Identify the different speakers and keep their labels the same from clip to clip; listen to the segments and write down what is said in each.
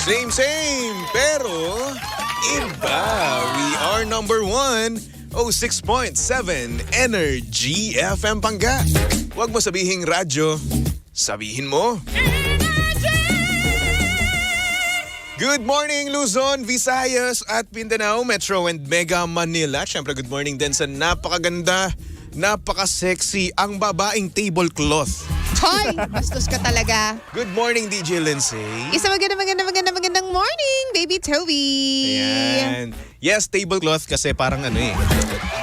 Speaker 1: Same, pero iba. We are number 1, 06.7 Energy FM Pangga. Huwag mo sabihing radyo, sabihin mo. Good morning Luzon, Visayas at Mindanao, Metro and Mega Manila. Siyempre good morning din sa napakaganda, napaka-sexy ang babaeng tablecloth.
Speaker 2: Hoy! Bastos ka talaga.
Speaker 1: Good morning DJ Lindsay.
Speaker 2: Isa magandang morning, baby Toby.
Speaker 1: Ayan. Yes, tablecloth kasi parang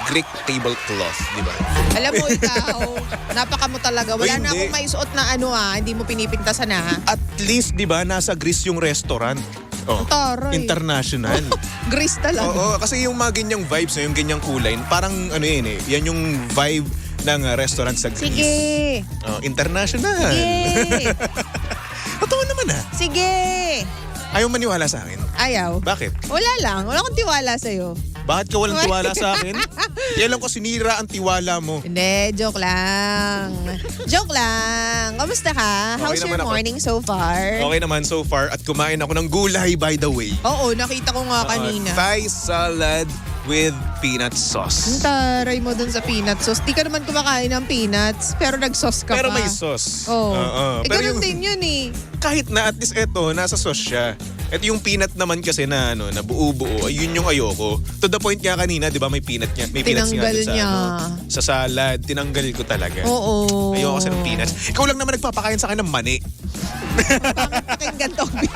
Speaker 1: Greek tablecloth, di ba?
Speaker 2: Alam mo ikaw, napaka mo talaga. Wala
Speaker 1: Uy,
Speaker 2: na
Speaker 1: hindi.
Speaker 2: akong maisuot na hindi mo pinipintasan ha.
Speaker 1: At least, di ba, nasa Greece yung restaurant. Oh,
Speaker 2: Taray.
Speaker 1: international.
Speaker 2: Grease talaga.
Speaker 1: Oo, kasi yung mga ganyang vibes, yung ganyang kulay, parang yan yung vibe ng restaurant sa Greece.
Speaker 2: Sige.
Speaker 1: Oh, international.
Speaker 2: Sige.
Speaker 1: Totoo naman
Speaker 2: Sige.
Speaker 1: Ayaw maniwala sa akin.
Speaker 2: Ayaw.
Speaker 1: Bakit?
Speaker 2: Wala lang. Wala akong tiwala sa'yo.
Speaker 1: Bakit ka walang tiwala sa akin? Yan lang ko sinira ang tiwala mo.
Speaker 2: Hindi, joke lang. Joke lang. Kamusta ka?
Speaker 1: Okay
Speaker 2: How's your
Speaker 1: naman ako.
Speaker 2: morning so far?
Speaker 1: Okay naman so far at kumain ako ng gulay by the way.
Speaker 2: Oo, nakita ko nga kanina.
Speaker 1: Thai salad with peanut
Speaker 2: Ang
Speaker 1: sauce.
Speaker 2: taray mo dun sa peanut sauce. Di ka naman kumakain ng peanuts, pero nag-sauce ka
Speaker 1: Pero
Speaker 2: pa.
Speaker 1: may sauce.
Speaker 2: Oo.
Speaker 1: Pero
Speaker 2: Ganun din yun eh.
Speaker 1: kahit na at least eto, nasa sauce siya. At yung peanut naman kasi na na buo-buo, ayun yung ayoko. To the point nga kanina, 'di ba, may peanuts nga
Speaker 2: Tinanggal
Speaker 1: dun sa
Speaker 2: niya.
Speaker 1: sa salad, tinanggal ko talaga.
Speaker 2: Oo.
Speaker 1: Ayoko kasi ng peanuts. Ikaw lang naman nagpapakain sa akin ng mani.
Speaker 2: Bakit pakinggan, Toby?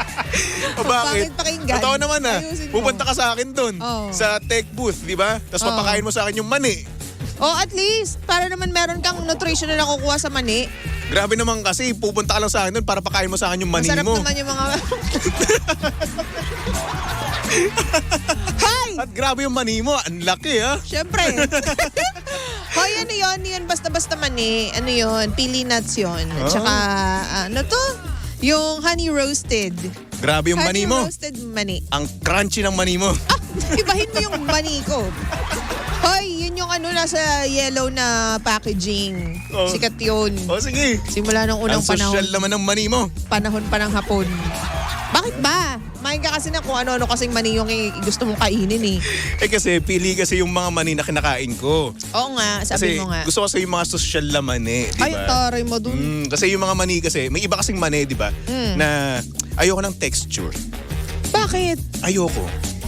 Speaker 1: O bakit?
Speaker 2: Bakit pakinggan?
Speaker 1: Totoo naman
Speaker 2: Ayusin mo.
Speaker 1: Pupunta ka sa akin doon
Speaker 2: Oo.
Speaker 1: sa tech booth, 'di ba? Tapos
Speaker 2: Oo.
Speaker 1: papakain mo sa akin yung mani.
Speaker 2: At least, para naman meron kang nutrition na nakukuha sa mani.
Speaker 1: Grabe naman kasi, pupunta ka lang sa akin doon para pakain mo sa akin yung mani
Speaker 2: Masarap
Speaker 1: mo.
Speaker 2: naman yung mga... Hi!
Speaker 1: At grabe yung mani mo, ang laki ha.
Speaker 2: Siyempre. Hoy, ano yun? Basta-basta mani. Ano yun? Pili nuts yun. At saka, ano to? Yung honey roasted.
Speaker 1: Grabe yung mani
Speaker 2: Honey
Speaker 1: mo.
Speaker 2: roasted mani.
Speaker 1: Ang crunchy ng mani mo.
Speaker 2: Ibahin mo yung mani ko. Hoy, yun yung nasa yellow na packaging.
Speaker 1: Oh.
Speaker 2: Sikat yun.
Speaker 1: O sige.
Speaker 2: Simula ng unang
Speaker 1: Ang social naman ng mani mo.
Speaker 2: panahon pa ng hapon. Bakit ba? Main ka kasi na kung ano-ano kasing mani yung gusto mong kainin eh.
Speaker 1: Eh kasi pili kasi yung mga mani na kinakain ko.
Speaker 2: Oo nga, sabi
Speaker 1: Kasi
Speaker 2: mo nga.
Speaker 1: gusto ko sa yung mga social na mani, di ba?
Speaker 2: Ay, taray mo dun.
Speaker 1: Kasi yung mga mani kasi, may iba kasing mani, di ba? Na ayoko ng texture.
Speaker 2: Bakit?
Speaker 1: Ayoko.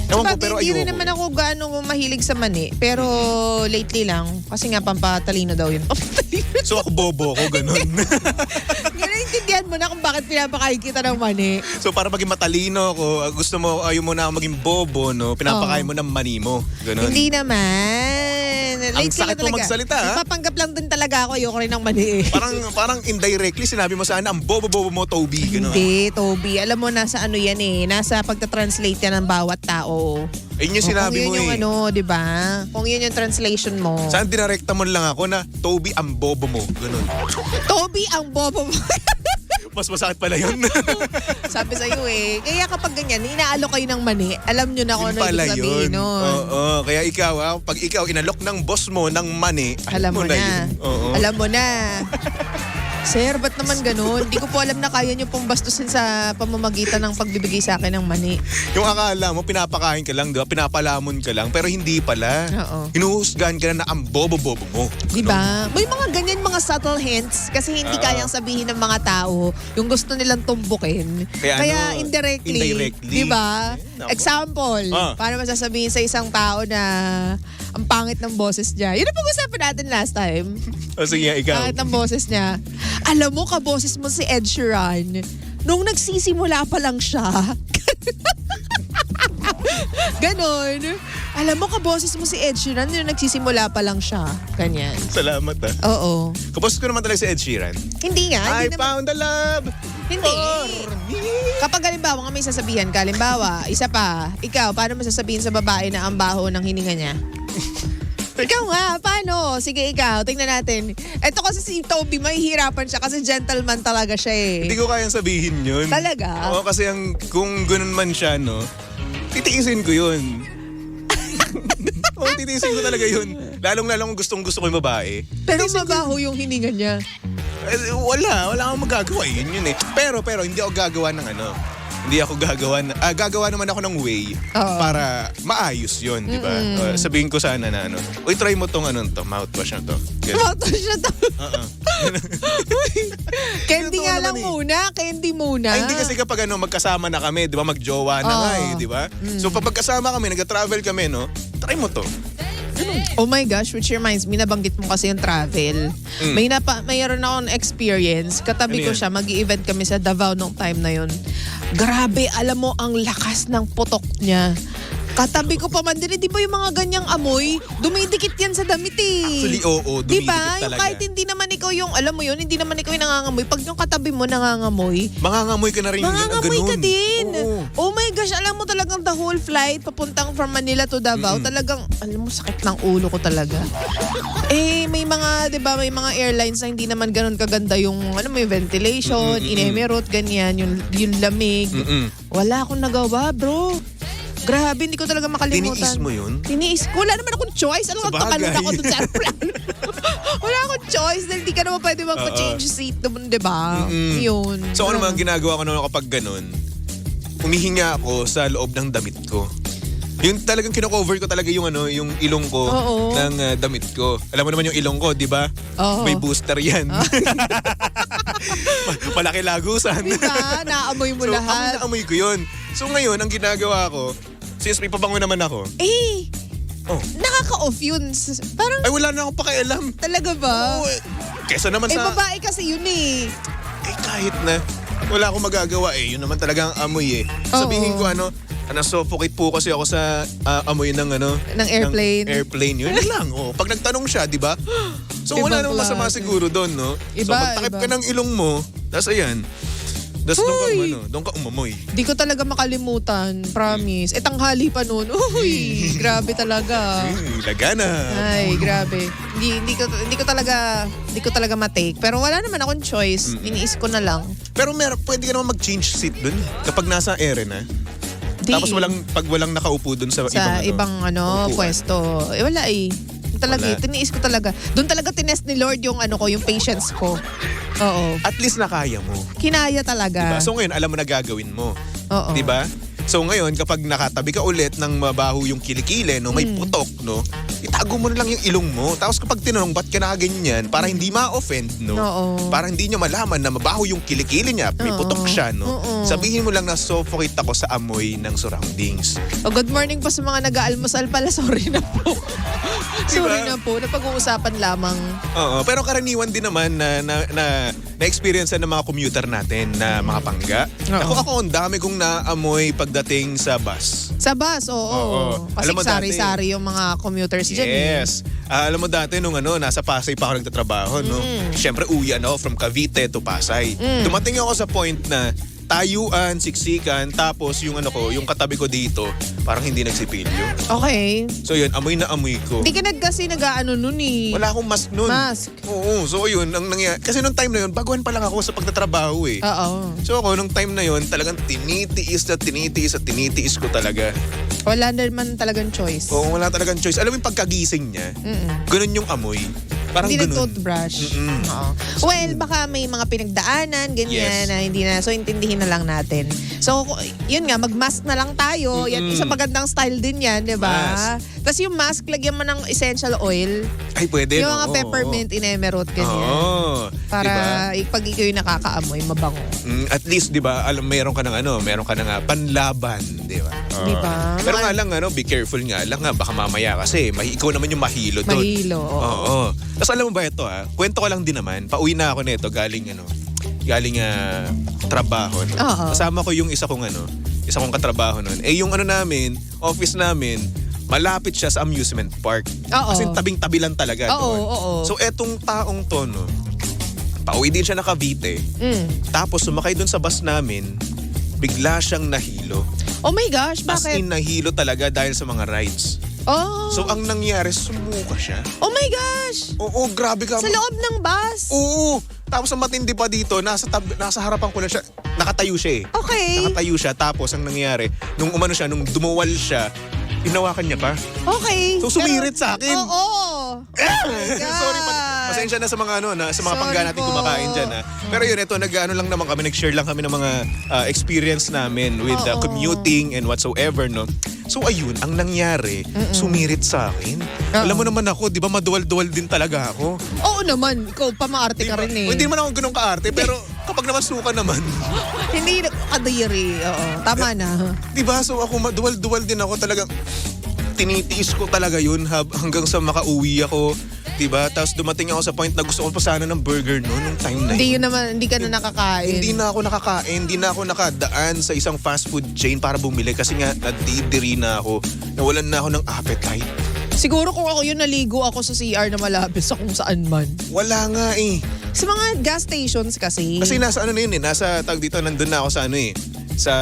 Speaker 1: Ewan ko,
Speaker 2: Sabagay,
Speaker 1: pero
Speaker 2: hindi
Speaker 1: ayoko.
Speaker 2: rin naman ako gaano mahilig sa mani. Pero lately lang. Kasi nga pampatalino daw yun. Pampatalino.
Speaker 1: So ako bobo ako, ganun.
Speaker 2: Naintindihan mo na kung bakit pinapakain kita ng mani.
Speaker 1: So para maging matalino ako, gusto mo, ayaw mo na maging bobo, no? Pinapakain mo ng mani mo. Ganun.
Speaker 2: Hindi naman.
Speaker 1: Ang sakit mo magsalita, ha?
Speaker 2: Papanggap lang din talaga ako. Ayoko rin ng mani eh.
Speaker 1: Parang indirectly sinabi mo sana, ang bobo-bobo mo, Toby. Ganun.
Speaker 2: Hindi, Toby. Alam mo, nasa ano yan eh. Nasa pagta-translate yan ng bawat tao.
Speaker 1: Ayun yung sinabi
Speaker 2: kung
Speaker 1: mo
Speaker 2: yun yung
Speaker 1: eh.
Speaker 2: di ba? Kung yun yung translation mo.
Speaker 1: Saan dinarekta mo lang ako na, Toby, ang bobo mo. Ganun.
Speaker 2: Toby, ang bobo mo.
Speaker 1: Mas masakit pala yun.
Speaker 2: Sabi sa'yo eh. Kaya kapag ganyan, inaalok kayo ng mani, alam nyo na kung
Speaker 1: Yun
Speaker 2: ano
Speaker 1: pala
Speaker 2: ibig sabihin
Speaker 1: yun.
Speaker 2: nun.
Speaker 1: Oo. Kaya ikaw, pag ikaw inalok ng boss mo ng mani,
Speaker 2: Alam mo na.
Speaker 1: yun. Oo.
Speaker 2: Alam mo na. Sir, ba't naman ganun? Hindi ko po alam na kaya nyo pong bastusin sa pamamagitan ng pagbibigay sa akin ng mani.
Speaker 1: Yung akala mo, pinapakain ka lang, di ba? Pinapalamon ka lang, pero hindi pala.
Speaker 2: Oo.
Speaker 1: Hinuhusgahan ka na ang bobo-bobo mo.
Speaker 2: Di ba? May mga ganyan, mga subtle hints kasi hindi kayang sabihin ng mga tao yung gusto nilang tumbukin.
Speaker 1: Kaya
Speaker 2: Indirectly.
Speaker 1: indirectly.
Speaker 2: Di ba?
Speaker 1: Nako.
Speaker 2: Example, paano masasabihin sa isang tao na ang pangit ng boses niya. Yun ang pag-usapan natin last time.
Speaker 1: O sige, ikaw.
Speaker 2: Pangit ng boses niya. Alam mo, kaboses mo si Ed Sheeran. Nung nagsisimula pa lang siya. Ganon. Alam mo, kaboses mo si Ed Sheeran nung nagsisimula pa lang siya. Ganyan.
Speaker 1: Salamat ah.
Speaker 2: Oo.
Speaker 1: Kapos ko naman talaga si Ed Sheeran.
Speaker 2: Hindi nga.
Speaker 1: I
Speaker 2: Hindi naman.
Speaker 1: found the love.
Speaker 2: Hindi.
Speaker 1: for me.
Speaker 2: Kapag halimbawa nga may sasabihan ka, halimbawa, isa pa, ikaw, paano mo sasabihin sa babae na ang baho ng hininga niya? Ikaw nga, paano? Sige, ikaw, tingnan natin. Ito kasi si Toby, mahihirapan siya kasi gentleman talaga siya eh.
Speaker 1: Hindi ko kayang sabihin yun.
Speaker 2: Talaga?
Speaker 1: Oo, kasi kung ganun man siya, no, titiisin ko yun. Oo, titiisin ko talaga yun. Lalong-lalong gustong-gusto ko yung babae.
Speaker 2: Pero mabaho yung hininga niya.
Speaker 1: Wala akong magagawa. Yun eh. Pero, hindi ako gagawa ng hindi ako gagawa naman ako ng way
Speaker 2: Oo.
Speaker 1: para maayos yun, di ba? Sabihin ko sana na ano, uy, try mo tong mouthwash na to. Ganun.
Speaker 2: Moto siya to.
Speaker 1: Oo.
Speaker 2: Candy
Speaker 1: Totoo
Speaker 2: nga lang
Speaker 1: naman eh.
Speaker 2: muna. Candy muna.
Speaker 1: Ay, hindi kasi kapag magkasama na kami, di ba, magjowa na nga eh, di ba? So pag magkasama kami, nag-travel kami, no, try mo to.
Speaker 2: Oh my gosh, which reminds me, nabanggit mo kasi yung travel. Mayroon akong experience. Katabi
Speaker 1: Ano
Speaker 2: ko
Speaker 1: yan?
Speaker 2: siya, mag-i-event kami sa Davao nung time na yun. Grabe, alam mo, ang lakas ng putok niya. Katabi ko pa man din, di ba yung mga ganyang amoy, dumidikit yan sa damit eh.
Speaker 1: Actually, oo,
Speaker 2: Di
Speaker 1: dumidikit
Speaker 2: ba? Yung
Speaker 1: talaga.
Speaker 2: kahit hindi naman ikaw yung, alam mo yun, hindi naman ikaw yung nangangamoy. Pag yung katabi mo nangangamoy,
Speaker 1: Mangangamoy ka na rin
Speaker 2: mangangamoy ka
Speaker 1: ganun.
Speaker 2: din.
Speaker 1: Oo.
Speaker 2: Oh my gosh, alam mo talagang the whole flight papuntang from Manila to Davao, talagang, alam mo, sakit ng ulo ko talaga. May mga, di ba, may mga airlines na hindi naman ganun kaganda yung, alam mo, yung ventilation, in-emirate, ganyan, yung lamig. Wala akong nagawa, bro. Grabe, hindi ko talaga makalimutan.
Speaker 1: Tiniis mo yun?
Speaker 2: Tiniis ko. Wala naman akong choice. Ano
Speaker 1: Sa
Speaker 2: nga, takalog
Speaker 1: bagay.
Speaker 2: ako dun sa airplane. Wala akong choice dahil di ka naman pwede magpa-change seat naman, di ba? Yun.
Speaker 1: So ano naman ginagawa ko naman kapag ganun, humihinga ako sa loob ng damit ko. Yung talagang kino-cover ko talaga yung yung ilong ko
Speaker 2: Oo.
Speaker 1: ng damit ko. Alam mo naman yung ilong ko, di ba?
Speaker 2: Oo.
Speaker 1: May booster yan. Malaki lagusan.
Speaker 2: Di ba? Naamoy mo
Speaker 1: So,
Speaker 2: lahat.
Speaker 1: amoy ko yun. So ngayon, ang ginagawa ko, since may pabango naman ako, oh,
Speaker 2: Nakaka-off yun. Parang
Speaker 1: ay wala na akong pakialam.
Speaker 2: talaga ba?
Speaker 1: Oo, kesa naman sa...
Speaker 2: Babae kasi yun eh.
Speaker 1: kahit na wala akong magagawa yun naman talaga ang amoy Sabihin ko suffocate po kasi ako sa amoy ng
Speaker 2: Ng airplane.
Speaker 1: ng airplane yun lang. Pag nagtanong siya, di ba? So wala
Speaker 2: Ibang
Speaker 1: namang masama
Speaker 2: klase.
Speaker 1: siguro doon, no? So
Speaker 2: Iba,
Speaker 1: magtakip
Speaker 2: iba.
Speaker 1: ka ng ilong mo, tas ayan. Tas doon ka umamoy.
Speaker 2: Di ko talaga makalimutan. Promise. Tanghali pa noon. Uy, grabe talaga.
Speaker 1: Lagana.
Speaker 2: Ay, grabe. Hindi ko talaga matake. Pero wala naman akong choice. Iniis ko na lang.
Speaker 1: Pero pwede ka naman mag-change seat doon kapag nasa ere na.
Speaker 2: Di,
Speaker 1: Tapos pag walang nakaupo doon sa
Speaker 2: ibang
Speaker 1: upuan.
Speaker 2: pwesto. Wala eh. Talaga,
Speaker 1: Wala.
Speaker 2: tiniis ko talaga. Doon talaga tinest ni Lord yung yung patience ko. Oo.
Speaker 1: At least nakaya mo.
Speaker 2: Kinaya talaga.
Speaker 1: Diba? So ngayon, alam mo na gagawin mo.
Speaker 2: Oo.
Speaker 1: Diba? So ngayon, kapag nakatabi ka ulit ng mabaho yung kilikili, no, may putok, no, itago mo na lang yung ilong mo. Tapos kapag tinanong, ba't ka nakaganyan? Para hindi ma-offend, no?
Speaker 2: Oo.
Speaker 1: Para hindi niya malaman na mabaho yung kilikili niya, may
Speaker 2: Oo.
Speaker 1: putok siya, no?
Speaker 2: Oo.
Speaker 1: Sabihin mo lang na suffocate ako sa amoy ng surroundings.
Speaker 2: Good morning po sa mga nag-aalmusal pala. Sorry na po. Sorry
Speaker 1: Diba?
Speaker 2: na po. Napag-uusapan lamang.
Speaker 1: Oo, pero karaniwan din naman na-experience ng mga commuter natin na mga pangga.
Speaker 2: Oo.
Speaker 1: Ako ang dami kong naamoy pagdating sa bus.
Speaker 2: Sa bus, oo.
Speaker 1: Oo.
Speaker 2: Kasi
Speaker 1: Alam mo dati-
Speaker 2: sari-sari yung mga commuters dyan eh.
Speaker 1: Yes. Alam mo dati nung nasa Pasay pa ako nagtatrabaho, no? Siyempre uwian ako from Cavite to Pasay. Dumating ako sa point na tayuan, siksikan, tapos yung yung katabi ko dito, parang hindi nagsipilyo.
Speaker 2: Okay.
Speaker 1: So yun, amoy na amoy ko.
Speaker 2: Hindi ka kasi nag-ano nun eh.
Speaker 1: Wala akong mask nun.
Speaker 2: Mask.
Speaker 1: Oo, so yun, ang nangyari. Kasi nung time na yun, baguhan pa lang ako sa pagtatrabaho eh.
Speaker 2: Oo.
Speaker 1: So ako, nung time na yun, talagang tinitiis ko talaga.
Speaker 2: Wala naman talagang choice.
Speaker 1: Oo, wala talagang choice. Alam mo yung pagkagising niya, ganun yung amoy. Parang
Speaker 2: Hindi
Speaker 1: ganun.
Speaker 2: nag-toothbrush. Oo. Well, baka may mga pinagdaanan, ganyan,
Speaker 1: Yes.
Speaker 2: na hindi na. So, intindihin na lang natin. So, yun nga, mag-mask na lang tayo. Yan, isang magandang style din yan, di ba?
Speaker 1: Mask.
Speaker 2: Tapos yung mask, lagyan mo ng essential oil.
Speaker 1: Ay, pwede.
Speaker 2: Yung
Speaker 1: no?
Speaker 2: mga
Speaker 1: Oo,
Speaker 2: peppermint, in-emerald,
Speaker 1: oo.
Speaker 2: ganyan.
Speaker 1: Oo.
Speaker 2: Para
Speaker 1: Diba?
Speaker 2: pag ikaw yung nakakaamoy, mabango.
Speaker 1: At least, di ba, alam, meron ka ng panlaban, di ba? Oo.
Speaker 2: Di ba?
Speaker 1: Pero nga lang, be careful nga lang baka mamaya kasi, ikaw naman yung mahilo doon.
Speaker 2: Mahilo, oo.
Speaker 1: Oo. Tapos alam mo ba ito kwento ko lang din naman, pauwi na ako nito galing trabaho. No?
Speaker 2: Oo.
Speaker 1: Kasama ko yung isa kong katrabaho nun. Yung namin, office namin, malapit siya sa amusement park.
Speaker 2: Oo.
Speaker 1: Kasi tabing-tabi lang talaga
Speaker 2: Oo,
Speaker 1: doon.
Speaker 2: oo.
Speaker 1: So etong taong to, no, pauwi din siya na Cavite. Tapos sumakay doon sa bus namin, bigla siyang nahilo.
Speaker 2: Oh my gosh,
Speaker 1: As
Speaker 2: bakit?
Speaker 1: in, nahilo talaga dahil sa mga rides.
Speaker 2: Oh.
Speaker 1: So ang nangyari, sumuka siya.
Speaker 2: Oh my gosh!
Speaker 1: Oo, grabe ka.
Speaker 2: Sa loob ng bus?
Speaker 1: Oo. Tapos ang matindi pa dito, nasa harapan ko na siya. Nakatayo siya eh.
Speaker 2: Okay.
Speaker 1: Nakatayo siya. Tapos ang nangyari, nung dumuwal siya, hinawakan niya pa.
Speaker 2: Okay.
Speaker 1: So, sumirit sa akin.
Speaker 2: Oo. Oh my God.
Speaker 1: Sorry pa. Pasensya na sa mga sa mga
Speaker 2: Sorry
Speaker 1: pangga natin
Speaker 2: po.
Speaker 1: kumakain diyan ha. Pero yun, ito lang naman kami, nag-share lang kami ng mga experience namin with
Speaker 2: Oo.
Speaker 1: commuting and whatsoever, no. So ayun, ang nangyari, sumirit sa akin. Alam mo naman ako, 'di ba, maduwal-duwal din talaga ako.
Speaker 2: Oo naman. Ikaw, pamaarte ka rin eh.
Speaker 1: O, hindi naman ako ganun kaarte, pero kapag naman suka naman,
Speaker 2: Hindi kadiri. Oo. Tama na.
Speaker 1: 'di ba? So ako maduwal-duwal din ako talaga. Tinitiis ko talaga yun hanggang sa makauwi ako. Diba? Tapos dumating ako sa point na gusto ko pa sana ng burger nung time na
Speaker 2: Hindi
Speaker 1: yun.
Speaker 2: yun naman, hindi ka na nakakain.
Speaker 1: Hindi na ako nakakain, hindi na ako nakadaan sa isang fast food chain para bumili kasi nga nadidiri na ako. Nawalan na ako ng appetite.
Speaker 2: Siguro kung ako yun, naligo ako sa CR na malapit sa kung saan man.
Speaker 1: Wala nga eh.
Speaker 2: Sa mga gas stations kasi.
Speaker 1: Kasi nasa ano na yun eh, nasa tag dito, nandun na ako sa ano eh, sa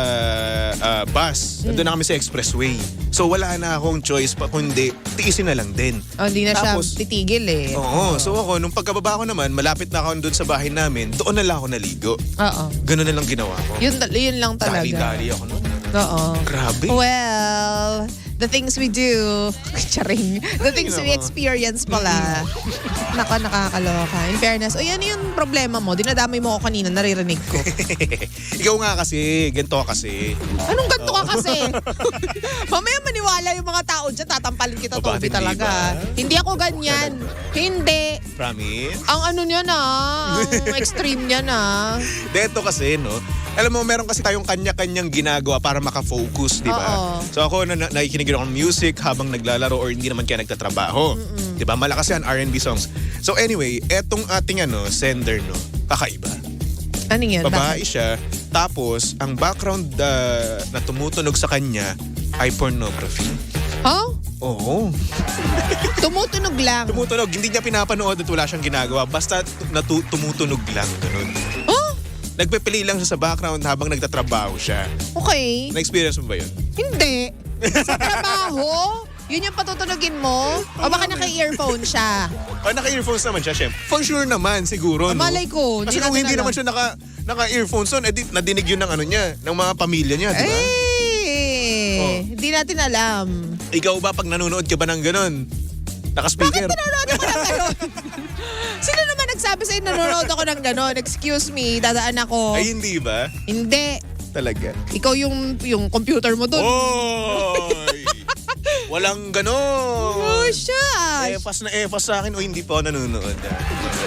Speaker 1: bus. Nandun na kami sa expressway. So wala na akong choice pa kundi tiisin na lang din.
Speaker 2: Oh, hindi na
Speaker 1: Tapos,
Speaker 2: siya titigil eh.
Speaker 1: Oo, so ako, nung pagkababa ko naman, malapit na ako doon sa bahay namin, doon na lang ako naligo.
Speaker 2: Oo.
Speaker 1: Ganun na lang ginawa ko.
Speaker 2: Yun lang talaga.
Speaker 1: Dali-dali ako nun.
Speaker 2: Oo.
Speaker 1: Grabe.
Speaker 2: Well, the things we do. Charing. The things we
Speaker 1: naman.
Speaker 2: experience pala. Nakakaloka. In fairness, yan yung problema mo. Dinadamay mo ako kanina, naririnig ko.
Speaker 1: Ikaw nga kasi, ganito ka kasi.
Speaker 2: Anong ganito ka kasi? Mamaya maniwala yung mga tao dyan, tatampalin kita,
Speaker 1: O, bakit
Speaker 2: Toby talaga. Hindi ako ganyan. Hindi.
Speaker 1: Promise?
Speaker 2: Ang ano niya na, ang extreme niya na.
Speaker 1: Dito kasi, no? Alam mo, meron kasi tayong kanya-kanyang ginagawa para makafocus, di ba?
Speaker 2: Oo.
Speaker 1: So ako, nakikinig ako ng music habang naglalaro or hindi naman kaya nagtatrabaho. Di ba? Malakas yan, R&B songs. So anyway, etong ating sender, no? Kakaiba.
Speaker 2: Ano yan?
Speaker 1: Babae siya, tapos ang background na tumutunog sa kanya ay pornography.
Speaker 2: Huh?
Speaker 1: Oo.
Speaker 2: Tumutunog lang.
Speaker 1: Tumutunog, hindi niya pinapanood at wala siyang ginagawa. Basta tumutunog lang, ganun.
Speaker 2: Huh?
Speaker 1: Nagpe-play lang siya sa background habang nagtatrabaho siya.
Speaker 2: Okay.
Speaker 1: Na-experience mo ba yun?
Speaker 2: Hindi. Sa trabaho, yun yung patutunogin mo? O baka naka-earphone siya?
Speaker 1: Naka-earphones naman siya, syempre. For sure naman, siguro, no?
Speaker 2: Malay ko.
Speaker 1: Kasi kung hindi naman siya naka-earphones on, nadinig yun ng niya, ng mga pamilya niya, di ba?
Speaker 2: Hindi natin alam.
Speaker 1: Ikaw ba, pag nanonood ka ba ng ganun? Naka-speaker?
Speaker 2: Bakit nanonood ako ng gano'n? Sino naman nagsabi sa'yo nanonood ako ng gano'n? Excuse me, dadaan ako.
Speaker 1: Ay, hindi ba?
Speaker 2: Hindi.
Speaker 1: Talaga?
Speaker 2: Ikaw yung computer mo dun.
Speaker 1: Oy! Walang ganon!
Speaker 2: Oh, shush!
Speaker 1: Efas sa akin o hindi pa ako nanonood.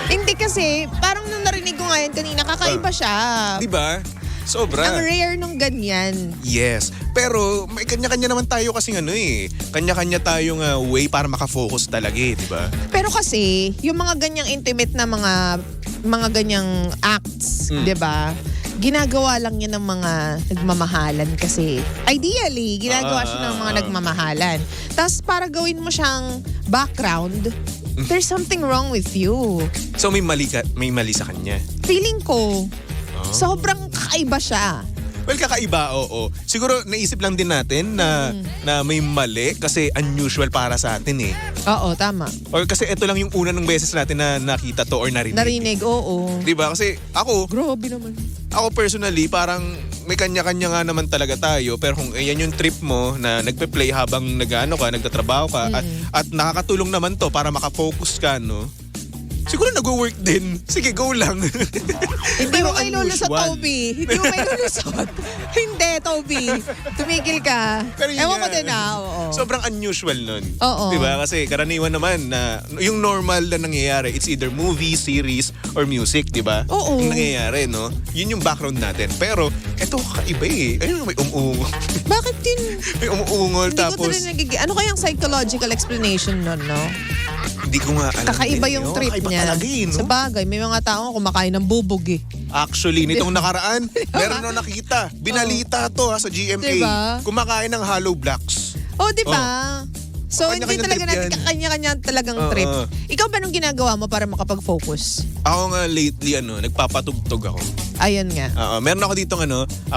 Speaker 2: Hindi kasi, parang nung narinig ko ngayon kanina, kakaiba siya.
Speaker 1: Di ba? Sobra.
Speaker 2: Ang rare nung ganyan.
Speaker 1: Yes. Pero may kanya-kanya naman tayo kasi kanya-kanya tayong way para makafocus talaga di ba?
Speaker 2: Pero kasi, yung mga ganyang intimate na mga ganyang acts, 'di ba? Ginagawa lang yan ng mga nagmamahalan kasi. Ideally, ginagawa siya ng mga nagmamahalan. Tapos para gawin mo siyang background, there's something wrong with you.
Speaker 1: So may mali sa kanya.
Speaker 2: Feeling ko, sobrang kakaiba siya.
Speaker 1: Well, kakaiba, oo. Siguro naisip lang din natin na may mali kasi unusual para sa atin eh.
Speaker 2: Oo, tama.
Speaker 1: Or kasi ito lang yung una ng beses natin na nakita to or narinig.
Speaker 2: Narinig, oo.
Speaker 1: Di ba? Kasi
Speaker 2: Grabe naman.
Speaker 1: ako personally, parang may kanya-kanya nga naman talaga tayo. Pero kung yan yung trip mo na nagpe-play habang nagtatrabaho ka at nakakatulong naman to para makafocus ka, no? Siguro nag-work din. Sige, go lang.
Speaker 2: Hindi mo may lulusot, Toby. Hindi mo may lulusot. Hindi, Toby. Tumigil ka.
Speaker 1: Pero yun
Speaker 2: Ewan ko
Speaker 1: nga.
Speaker 2: din oo.
Speaker 1: Sobrang unusual nun.
Speaker 2: Oo.
Speaker 1: Diba? Kasi karaniwan naman na yung normal na nangyayari, it's either movie, series, or music, diba?
Speaker 2: Oo.
Speaker 1: Yung nangyayari, no? Yun yung background natin. Pero, eto kakaiba eh. Ayun, may umuungol.
Speaker 2: Bakit din?
Speaker 1: May umuungol
Speaker 2: Hindi ko
Speaker 1: tapos...
Speaker 2: din nagiging... Ano kayang psychological explanation nun, no?
Speaker 1: Hindi ko nga alam.
Speaker 2: Kakaiba
Speaker 1: din,
Speaker 2: yung
Speaker 1: no?
Speaker 2: trip
Speaker 1: Kakaiba
Speaker 2: niya.
Speaker 1: talaga eh, no?
Speaker 2: Sa bagay, may mga tao kumakain ng bubog eh.
Speaker 1: Actually, nitong nakaraan, meron na nakita. Binalita to sa GMA.
Speaker 2: Diba?
Speaker 1: Kumakain ng hollow blocks.
Speaker 2: Oh, di ba? So, hindi
Speaker 1: Kanya-kanyang
Speaker 2: talaga
Speaker 1: trip
Speaker 2: natin
Speaker 1: yan.
Speaker 2: kanya-kanya talagang
Speaker 1: Oo.
Speaker 2: trip. Ikaw ba nung ginagawa mo para makapag-focus?
Speaker 1: Ako nga lately, nagpapatugtog ako.
Speaker 2: Ayun nga.
Speaker 1: Meron ako ditong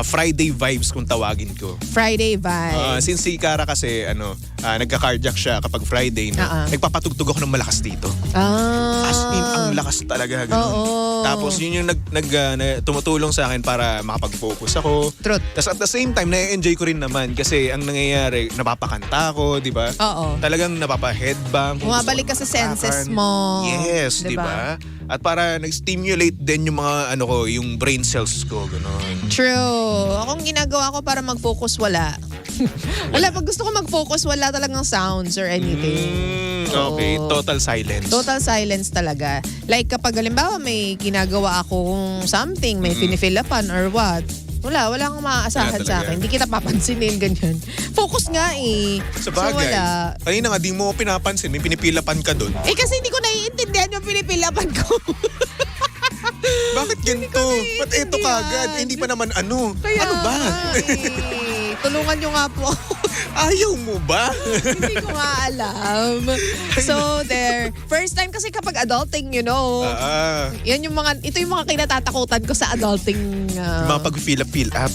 Speaker 1: Friday vibes kung tawagin ko.
Speaker 2: Friday vibes.
Speaker 1: Since si Kara kasi nagka-cardiac siya kapag Friday, no? Nagpapatugtog ako ng malakas dito. As in, ang lakas talaga.
Speaker 2: Oo.
Speaker 1: Tapos yun yung tumutulong sa akin para makapag-focus ako.
Speaker 2: Truth.
Speaker 1: Tapos at the same time, na-enjoy ko rin naman kasi ang nangyayari, napapakanta ako, di ba?
Speaker 2: Oo.
Speaker 1: Talagang napapa-headbang.
Speaker 2: Bumabalik ka sa senses mo.
Speaker 1: Yes, di ba? At para nag-stimulate din yung mga yung brain cells ko, gano'n.
Speaker 2: True. Akong ginagawa ko para mag-focus, wala. Wala, pag gusto ko mag-focus, wala talagang sounds or anything.
Speaker 1: Okay,
Speaker 2: Oo.
Speaker 1: total silence.
Speaker 2: Total silence talaga. Like kapag halimbawa may ginagawa akong something, may pinifilapan or what, wala akong maaasahan
Speaker 1: Wala
Speaker 2: sa
Speaker 1: talaga.
Speaker 2: akin. Hindi kita papansinin, ganyan. Focus nga eh.
Speaker 1: Sa bagay.
Speaker 2: So wala.
Speaker 1: Kanina nga, di mo pinapansin, may pinipilapan ka doon.
Speaker 2: Kasi hindi ko naiintindihan yung pinipilapan ko.
Speaker 1: Bakit ganito? Ba't eto kagad? Hindi pa naman ano.
Speaker 2: Kaya
Speaker 1: Ano ba?
Speaker 2: Tulungan nyo nga po.
Speaker 1: Ayaw mo ba?
Speaker 2: Hindi ko nga alam. So there. First time kasi kapag adulting, you know. Ito yung mga kinatatakutan ko sa adulting.
Speaker 1: Mga pag-fill up.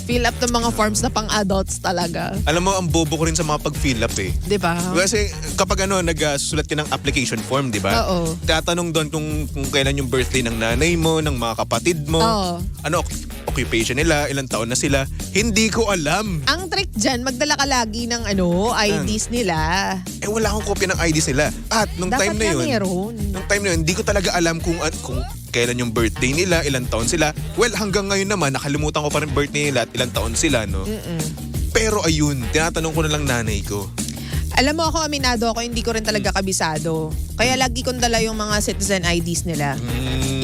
Speaker 2: Fill up ng mga forms na pang adults talaga.
Speaker 1: Alam mo, ang bobo ko rin sa mga pag-fill up eh.
Speaker 2: Di ba?
Speaker 1: Kasi kapag nagsusulat ka ng application form, di ba?
Speaker 2: Oo.
Speaker 1: Tatanong doon kung kailan yung birthday ng nanay mo, ng mga kapatid mo.
Speaker 2: Oo.
Speaker 1: Ano occupation nila, ilang taon na sila. Hindi ko alam.
Speaker 2: Ang trick dyan, magdala ka lagi ng IDs nila.
Speaker 1: Wala akong kopya ng IDs nila. At nung
Speaker 2: Dapat
Speaker 1: time na yun,
Speaker 2: meron.
Speaker 1: hindi ko talaga alam kung kailan yung birthday nila, ilang taon sila. Well, hanggang ngayon naman, nakalimutan ko pa rin birthday nila at ilang taon sila, no? Pero ayun, tinatanong ko na lang nanay ko.
Speaker 2: Alam mo ako, aminado ako, hindi ko rin talaga kabisado. Kaya lagi kong dala yung mga citizen IDs nila.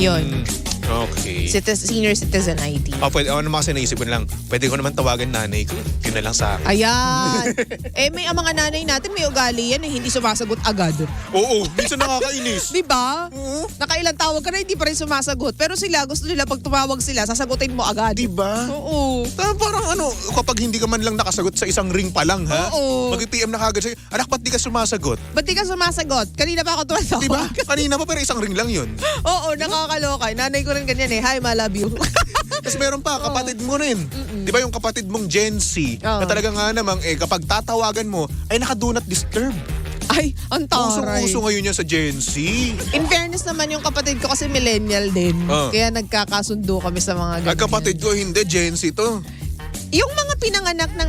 Speaker 2: Yun.
Speaker 1: Okay.
Speaker 2: Senior citizen ID.
Speaker 1: Pwede, naman kasi naisip ko na lang, pwede ko naman tawagan nanay ko. Yun na lang sa akin.
Speaker 2: Ayan. May ang mga nanay natin may ugali yan hindi sumasagot agad.
Speaker 1: Oo, minsan nakakainis.
Speaker 2: Di ba? Nakailang tawag ka na hindi pa rin sumasagot. Pero sila, gusto nila pag tumawag sila, sasagutin mo agad.
Speaker 1: Di ba?
Speaker 2: Oo.
Speaker 1: Parang kapag hindi ka man lang nakasagot sa isang ring pa lang, ha?
Speaker 2: Oo.
Speaker 1: Mag-PM na kagad sa'yo, anak, ba't di ka sumasagot?
Speaker 2: Ba't di ka sumasagot? Kanina pa ako tumatawag.
Speaker 1: Di ba? Kanina pa pero isang ring lang yun.
Speaker 2: Oo, nakakaloka. Nanay ko rin ganyan eh. Hi, ma, love you.
Speaker 1: Tapos meron pa, kapatid mo rin. Di ba yung kapatid mong Gen Z, na talaga nga namang kapag tatawagan mo, ay naka-do not disturb.
Speaker 2: Ay, ang taray.
Speaker 1: Uso ngayon yan sa Gen Z.
Speaker 2: In fairness naman yung kapatid ko kasi millennial din. Kaya nagkakasundo kami sa mga ganyan.
Speaker 1: Ang kapatid ko, hindi, Gen Z to.
Speaker 2: Yung mga pinanganak ng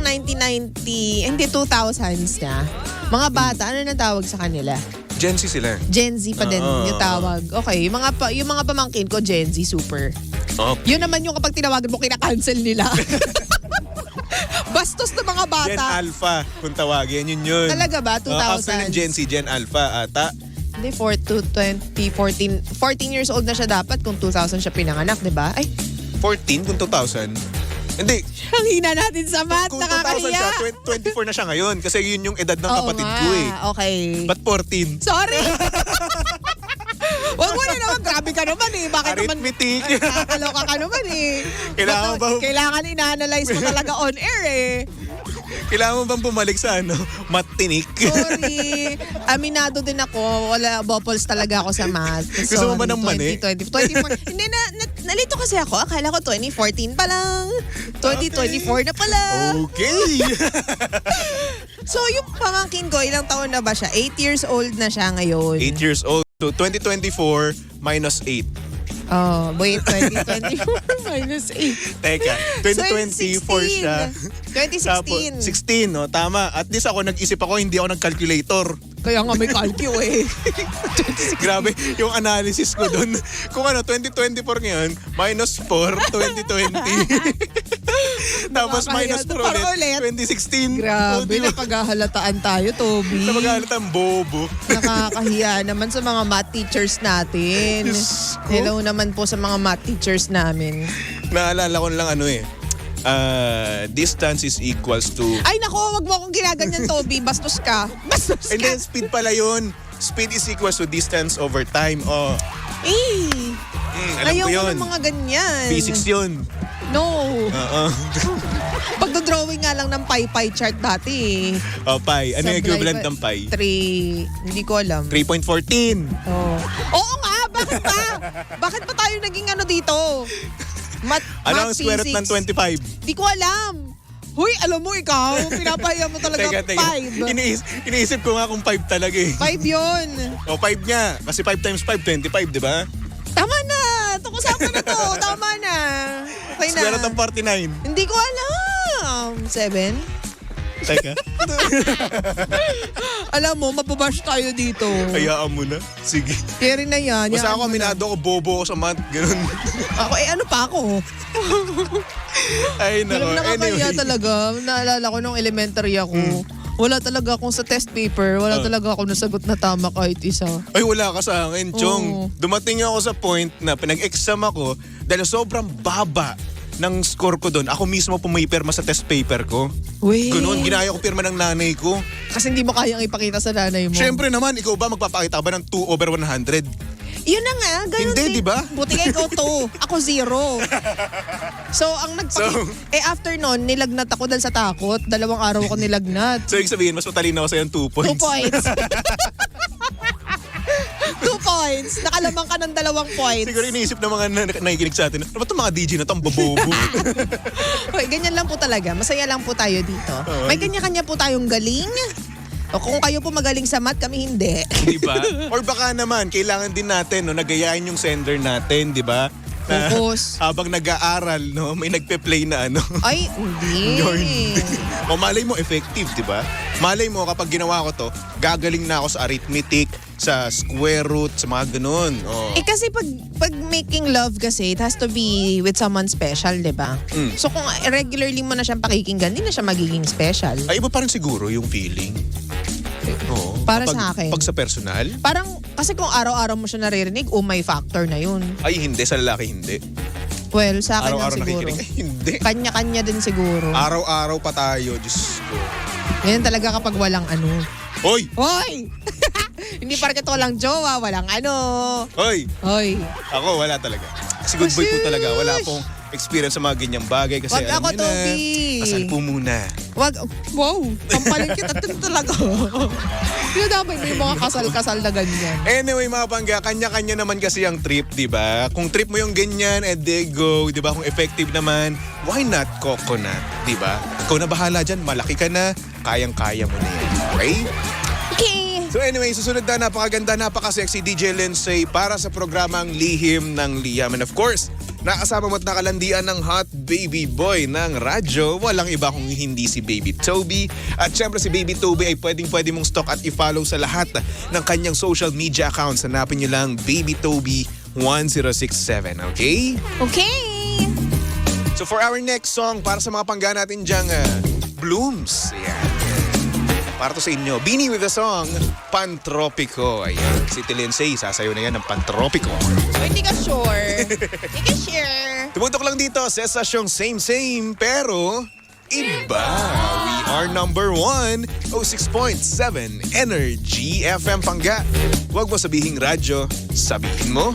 Speaker 2: 1990, hindi 2000s na, mga bata, ano nang tawag sa kanila?
Speaker 1: Gen Z sila.
Speaker 2: Gen Z pa din yung tawag. Okay, yung mga pamangkin ko, Gen Z, super.
Speaker 1: Okay.
Speaker 2: Yun naman yung kapag tinawagan mo, kinakancel nila. Bastos na mga bata.
Speaker 1: Gen Alpha, kung tawagin, yun.
Speaker 2: Talaga ba? 2000s?
Speaker 1: After ng Gen Z, Gen Alpha ata.
Speaker 2: Hindi, 14 years old na siya dapat kung 2000 siya pinanganak, di ba? Ay,
Speaker 1: 14 kung 2000. Hindi.
Speaker 2: ang hina natin sa math,
Speaker 1: Kung 2000
Speaker 2: nakakahiya.
Speaker 1: siya, 24 na siya ngayon. Kasi yun yung edad ng kapatid ko eh.
Speaker 2: Okay.
Speaker 1: Ba't 14?
Speaker 2: Sorry. Wag mo na naman, grabe ka naman eh. Bakit naman?
Speaker 1: Arithmetic.
Speaker 2: Ay, nakakaloka ka naman eh.
Speaker 1: Kailangan ba-
Speaker 2: Kailangan ina-analyze mo talaga on air eh.
Speaker 1: Kailangan mo bang bumalik sa matinik?
Speaker 2: Sorry. Aminado din ako. Wala, bopples talaga ako sa math.
Speaker 1: Gusto mo ba ng mani?
Speaker 2: 2024. Hindi nalito kasi ako. Akala ko 2014 pa lang. 2024 na pala.
Speaker 1: Okay.
Speaker 2: So yung pamangkin ko, ilang taon na ba siya? 8 years old na siya ngayon.
Speaker 1: 8 years old. So 2024 minus 8.
Speaker 2: Oh, wait, 2024 minus 8.
Speaker 1: Teka, 2024 siya.
Speaker 2: 2016.
Speaker 1: 16, no? Tama. At least ako nag-isip ako, hindi ako nag-calculator.
Speaker 2: Kaya nga may calcio eh.
Speaker 1: Grabe, yung analysis ko doon. Kung 2024 ngayon, minus 4, 2020. Tapos minus 4 ulit, 2016.
Speaker 2: Grabe,
Speaker 1: diba?
Speaker 2: napaghahalataan tayo, Toby.
Speaker 1: Napagalit ang bobo.
Speaker 2: Nakakahiya naman sa mga math teachers natin.
Speaker 1: Diyos ko.
Speaker 2: Hello naman po sa mga math teachers namin.
Speaker 1: Naalala ko lang distance is equals to...
Speaker 2: Ay nako, wag mo akong ginaganyan, Toby. Bastos ka. Bastos
Speaker 1: And
Speaker 2: ka.
Speaker 1: then speed pala yun. Speed is equals to distance over time. Oh,
Speaker 2: Eh,
Speaker 1: alam
Speaker 2: ayaw
Speaker 1: ko
Speaker 2: ko
Speaker 1: yun.
Speaker 2: ng mga ganyan.
Speaker 1: Physics yun.
Speaker 2: No.
Speaker 1: Oo.
Speaker 2: Pagdodrawing nga lang ng pie chart dati.
Speaker 1: Pi. Ano yung equivalent ng pi?
Speaker 2: 3, hindi ko alam.
Speaker 1: 3.14.
Speaker 2: Oh. Oo nga, bakit ba? Bakit ba tayo naging dito?
Speaker 1: Ano ang square root ng 25?
Speaker 2: Di ko alam. Huy, alam mo ikaw, pinapahiya mo talaga 5.
Speaker 1: Iniisip ko nga kung 5 talaga eh.
Speaker 2: 5 yun.
Speaker 1: O 5 nga. Kasi 5 times 5, 25, di ba?
Speaker 2: Tama na. Itong usapan na to. Tama na. Okay na.
Speaker 1: Square root ng 49.
Speaker 2: Hindi ko alam. 7?
Speaker 1: Teka.
Speaker 2: Alam mo, mababash tayo dito.
Speaker 1: Hayaan mo na. Sige.
Speaker 2: Carry na yan.
Speaker 1: Basta
Speaker 2: Yaan
Speaker 1: ako,
Speaker 2: mo na.
Speaker 1: aminado ko, bobo ako sa math. Ganun.
Speaker 2: Ako, ano pa ako?
Speaker 1: Ay,
Speaker 2: Alam
Speaker 1: nako.
Speaker 2: nakakaya
Speaker 1: Anyway.
Speaker 2: talaga. Naalala ko nung elementary ako. Wala talaga akong sa test paper. Wala talaga ako nasagot na tama kahit isa.
Speaker 1: Ay, wala ka sa akin, Chong.
Speaker 2: Oo.
Speaker 1: Dumating ako sa point na pinag-exam ako dahil sobrang baba ng score ko doon. Ako mismo pumipirma sa test paper ko.
Speaker 2: Wait.
Speaker 1: Ganun, ginaya ko pirma ng nanay ko.
Speaker 2: Kasi hindi mo kayang ipakita sa nanay mo.
Speaker 1: Siyempre naman, ikaw ba magpapakita ka ba ng 2/100?
Speaker 2: Yun na nga, ganun
Speaker 1: Hindi,
Speaker 2: din.
Speaker 1: di ba?
Speaker 2: Buti nga ikaw 2. Ako 0. So, ang after nun, nilagnat ako dahil sa takot. 2 araw ako nilagnat.
Speaker 1: So, ibig sabihin, mas matalino ako sa'yo ng 2 points.
Speaker 2: 2 points. 2 points. Nakalamang ka ng 2 points.
Speaker 1: Siguro iniisip ng mga nakikinig sa atin, ano ba itong mga DJ na itong bobobo?
Speaker 2: Hoy, ganyan lang po talaga. Masaya lang po tayo dito. May kanya-kanya po tayong galing. O kung kayo po magaling sa math, kami hindi.
Speaker 1: Di ba? Or baka naman, kailangan din natin, no, nagayain yung sender natin, di ba? Na
Speaker 2: Focus.
Speaker 1: habang nag-aaral, no, may nagpe-play na ano.
Speaker 2: Ay, hindi.
Speaker 1: Yun. O malay mo, effective, di ba? Malay mo, kapag ginawa ko to, gagaling na ako sa arithmetic, sa square root, sa mga ganun. Oh.
Speaker 2: Eh kasi pag making love kasi, it has to be with someone special, di ba? So kung regularly mo na siyang pakikinggan, hindi na siya magiging special.
Speaker 1: Ay, iba pa rin siguro yung feeling. Oo.
Speaker 2: Para
Speaker 1: Kapag-
Speaker 2: sa akin.
Speaker 1: Pag sa personal,
Speaker 2: Parang, kasi kung araw-araw mo siya naririnig, may factor na yun.
Speaker 1: ay hindi, sa lalaki hindi.
Speaker 2: Well, sa akin lang
Speaker 1: Araw-araw
Speaker 2: siguro.
Speaker 1: nakikinig, ay hindi.
Speaker 2: Kanya-kanya din siguro.
Speaker 1: Araw-araw pa tayo, Diyos ko.
Speaker 2: Yan talaga kapag walang ano.
Speaker 1: Hoy!
Speaker 2: Hoy! Hindi parang walang jowa, walang ano.
Speaker 1: Hoy!
Speaker 2: Hoy.
Speaker 1: Ako, wala talaga. Kasi good boy po talaga. Wala akong experience sa mga ganyang bagay. Kasi
Speaker 2: Wag
Speaker 1: alam
Speaker 2: ako,
Speaker 1: niyo na,
Speaker 2: Toby.
Speaker 1: kasal po muna.
Speaker 2: Wag, wow, pampalin kita din talaga. Hindi dapat may mga kasal-kasal na ganyan.
Speaker 1: Anyway, mga pangga, kanya-kanya naman kasi ang trip, di ba? Kung trip mo yung ganyan, they go, di ba? Kung effective naman, why not coconut, di ba? Ikaw na bahala dyan, malaki ka na, kayang-kaya mo na yan. Okay?
Speaker 2: Okay.
Speaker 1: So anyway, susunod na napakaganda, napaka-sexy DJ Lindsay para sa programang Lihim ng Liam. And of course, nakasama mo at nakalandian ng hot baby boy ng radyo. Walang iba kung hindi si Baby Toby. At syempre si Baby Toby ay pwede mong stalk at i-follow sa lahat ng kanyang social media accounts. Hanapin nyo lang Baby Toby 1067, okay?
Speaker 2: Okay.
Speaker 1: So for our next song, para sa mga pangga natin dyang Blooms. Ayan. Para to sa inyo, Beanie with the song Pantropico. Ayan, si Lindsay, sasayo na yan ng Pantropico.
Speaker 2: Hindi ka sure. Hindi ka sure.
Speaker 1: Tumutok lang dito sa estasyong same pero iba. We are number 1, 06.7 Energy FM Pangga. Huwag mo sabihing radyo, sabihin mo